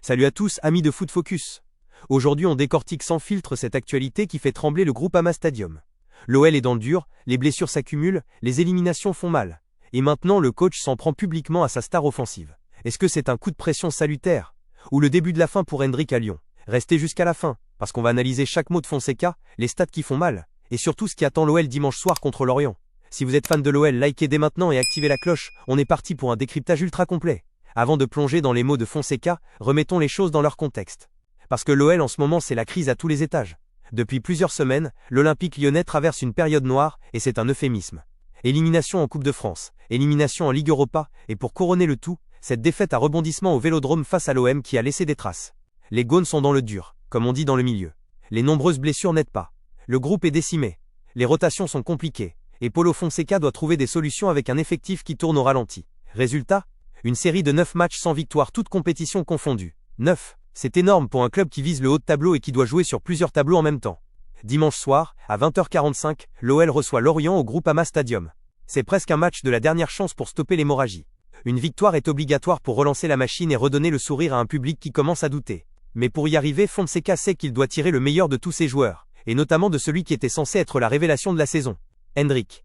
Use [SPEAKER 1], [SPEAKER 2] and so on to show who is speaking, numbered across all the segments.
[SPEAKER 1] Salut à tous, amis de Foot Focus. Aujourd'hui, on décortique sans filtre cette actualité qui fait trembler le Groupama Stadium. L'OL est dans le dur, les blessures s'accumulent, les éliminations font mal. Et maintenant, le coach s'en prend publiquement à sa star offensive. Est-ce que c'est un coup de pression salutaire? Ou le début de la fin pour Endrick à Lyon? Restez jusqu'à la fin, parce qu'on va analyser chaque mot de Fonseca, les stats qui font mal, et surtout ce qui attend l'OL dimanche soir contre Lorient. Si vous êtes fan de l'OL, likez dès maintenant et activez la cloche, on est parti pour un décryptage ultra complet. Avant de plonger dans les mots de Fonseca, remettons les choses dans leur contexte. Parce que l'OL en ce moment c'est la crise à tous les étages. Depuis plusieurs semaines, l'Olympique lyonnais traverse une période noire, et c'est un euphémisme. Élimination en Coupe de France, élimination en Ligue Europa, et pour couronner le tout, cette défaite à rebondissement au Vélodrome face à l'OM qui a laissé des traces. Les Gaunes sont dans le dur, comme on dit dans le milieu. Les nombreuses blessures n'aident pas. Le groupe est décimé. Les rotations sont compliquées, et Paulo Fonseca doit trouver des solutions avec un effectif qui tourne au ralenti. Résultat, une série de 9 matchs sans victoire, toutes compétitions confondues. 9, c'est énorme pour un club qui vise le haut de tableau et qui doit jouer sur plusieurs tableaux en même temps. Dimanche soir, à 20h45, l'OL reçoit Lorient au Groupama Stadium. C'est presque un match de la dernière chance pour stopper l'hémorragie. Une victoire est obligatoire pour relancer la machine et redonner le sourire à un public qui commence à douter. Mais pour y arriver, Fonseca sait qu'il doit tirer le meilleur de tous ses joueurs, et notamment de celui qui était censé être la révélation de la saison, Endrick.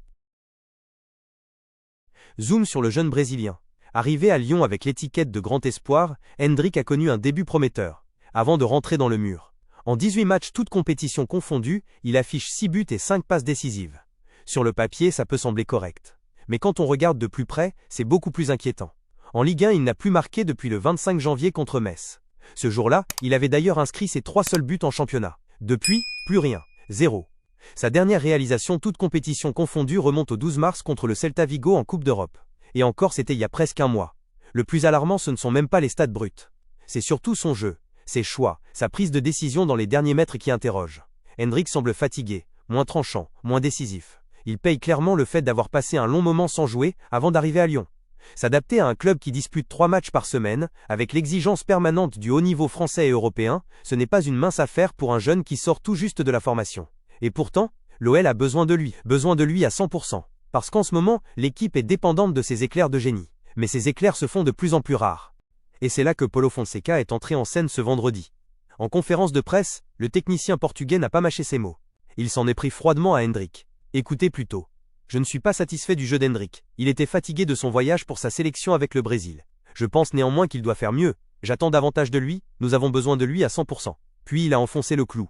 [SPEAKER 1] Zoom sur le jeune Brésilien. Arrivé à Lyon avec l'étiquette de grand espoir, Endrick a connu un début prometteur, avant de rentrer dans le mur. En 18 matchs toutes compétitions confondues, il affiche 6 buts et 5 passes décisives. Sur le papier, ça peut sembler correct. Mais quand on regarde de plus près, c'est beaucoup plus inquiétant. En Ligue 1, il n'a plus marqué depuis le 25 janvier contre Metz. Ce jour-là, il avait d'ailleurs inscrit ses 3 seuls buts en championnat. Depuis, plus rien, 0. Sa dernière réalisation toute compétition confondue remonte au 12 mars contre le Celta Vigo en Coupe d'Europe. Et encore c'était il y a presque un mois. Le plus alarmant ce ne sont même pas les stats bruts. C'est surtout son jeu, ses choix, sa prise de décision dans les derniers mètres qui interroge. Endrick semble fatigué, moins tranchant, moins décisif. Il paye clairement le fait d'avoir passé un long moment sans jouer avant d'arriver à Lyon. S'adapter à un club qui dispute 3 matchs par semaine, avec l'exigence permanente du haut niveau français et européen, ce n'est pas une mince affaire pour un jeune qui sort tout juste de la formation. Et pourtant, l'OL a besoin de lui à 100%. Parce qu'en ce moment, l'équipe est dépendante de ses éclairs de génie. Mais ces éclairs se font de plus en plus rares. Et c'est là que Paulo Fonseca est entré en scène ce vendredi. En conférence de presse, le technicien portugais n'a pas mâché ses mots. Il s'en est pris froidement à Endrick. Écoutez plutôt. Je ne suis pas satisfait du jeu d'Endrick. Il était fatigué de son voyage pour sa sélection avec le Brésil. Je pense néanmoins qu'il doit faire mieux. J'attends davantage de lui, nous avons besoin de lui à 100%. Puis il a enfoncé le clou.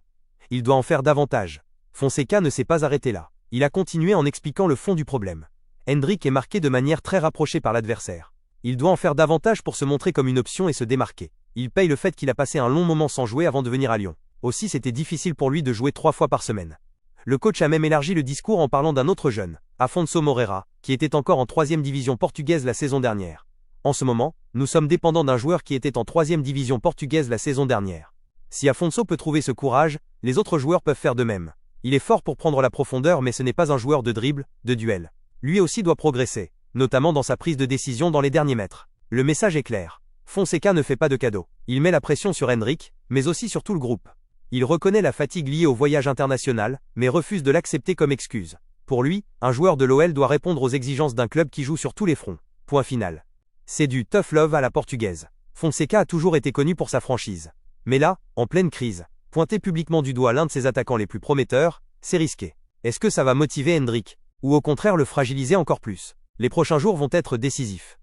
[SPEAKER 1] Il doit en faire davantage. Fonseca ne s'est pas arrêté là. Il a continué en expliquant le fond du problème. Endrick est marqué de manière très rapprochée par l'adversaire. Il doit en faire davantage pour se montrer comme une option et se démarquer. Il paye le fait qu'il a passé un long moment sans jouer avant de venir à Lyon. Aussi c'était difficile pour lui de jouer 3 fois par semaine. Le coach a même élargi le discours en parlant d'un autre jeune, Afonso Moreira, qui était encore en 3e division portugaise la saison dernière. En ce moment, nous sommes dépendants d'un joueur qui était en 3e division portugaise la saison dernière. Si Afonso peut trouver ce courage, les autres joueurs peuvent faire de même. Il est fort pour prendre la profondeur mais ce n'est pas un joueur de dribble, de duel. Lui aussi doit progresser, notamment dans sa prise de décision dans les derniers mètres. Le message est clair. Fonseca ne fait pas de cadeaux. Il met la pression sur Endrick, mais aussi sur tout le groupe. Il reconnaît la fatigue liée au voyage international, mais refuse de l'accepter comme excuse. Pour lui, un joueur de l'OL doit répondre aux exigences d'un club qui joue sur tous les fronts. Point final. C'est du tough love à la portugaise. Fonseca a toujours été connu pour sa franchise. Mais là, en pleine crise, pointer publiquement du doigt l'un de ses attaquants les plus prometteurs, c'est risqué. Est-ce que ça va motiver Endrick? Ou au contraire le fragiliser encore plus? Les prochains jours vont être décisifs.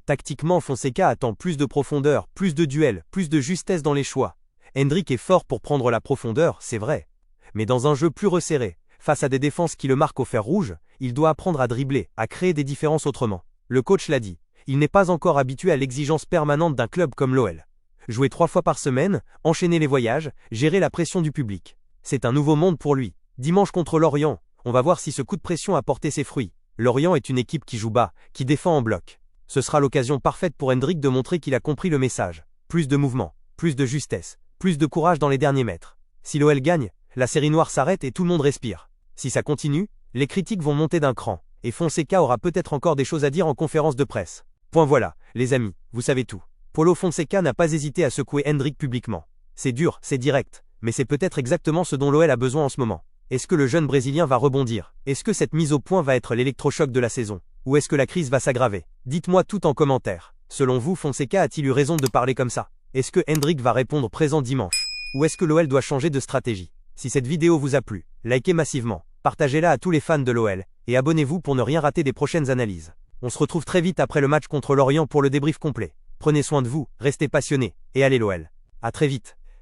[SPEAKER 1] Tactiquement, Fonseca attend plus de profondeur, plus de duels, plus de justesse dans les choix. Endrick est fort pour prendre la profondeur, c'est vrai. Mais dans un jeu plus resserré, face à des défenses qui le marquent au fer rouge, il doit apprendre à dribbler, à créer des différences autrement. Le coach l'a dit, il n'est pas encore habitué à l'exigence permanente d'un club comme l'OL. Jouer 3 fois par semaine, enchaîner les voyages, gérer la pression du public. C'est un nouveau monde pour lui. Dimanche contre Lorient, on va voir si ce coup de pression a porté ses fruits. Lorient est une équipe qui joue bas, qui défend en bloc. Ce sera l'occasion parfaite pour Endrick de montrer qu'il a compris le message. Plus de mouvement, plus de justesse, plus de courage dans les derniers mètres. Si l'OL gagne, la série noire s'arrête et tout le monde respire. Si ça continue, les critiques vont monter d'un cran, et Fonseca aura peut-être encore des choses à dire en conférence de presse. Point voilà, les amis, vous savez tout. Paulo Fonseca n'a pas hésité à secouer Endrick publiquement. C'est dur, c'est direct, mais c'est peut-être exactement ce dont l'OL a besoin en ce moment. Est-ce que le jeune Brésilien va rebondir? Est-ce que cette mise au point va être l'électrochoc de la saison? Ou est-ce que la crise va s'aggraver? Dites-moi tout en commentaire. Selon vous, Fonseca a-t-il eu raison de parler comme ça? Est-ce que Hendrick va répondre présent dimanche? Ou est-ce que l'OL doit changer de stratégie? Si cette vidéo vous a plu, likez massivement, partagez-la à tous les fans de l'OL, et abonnez-vous pour ne rien rater des prochaines analyses. On se retrouve très vite après le match contre Lorient pour le débrief complet. Prenez soin de vous, restez passionnés, et allez l'OL. À très vite.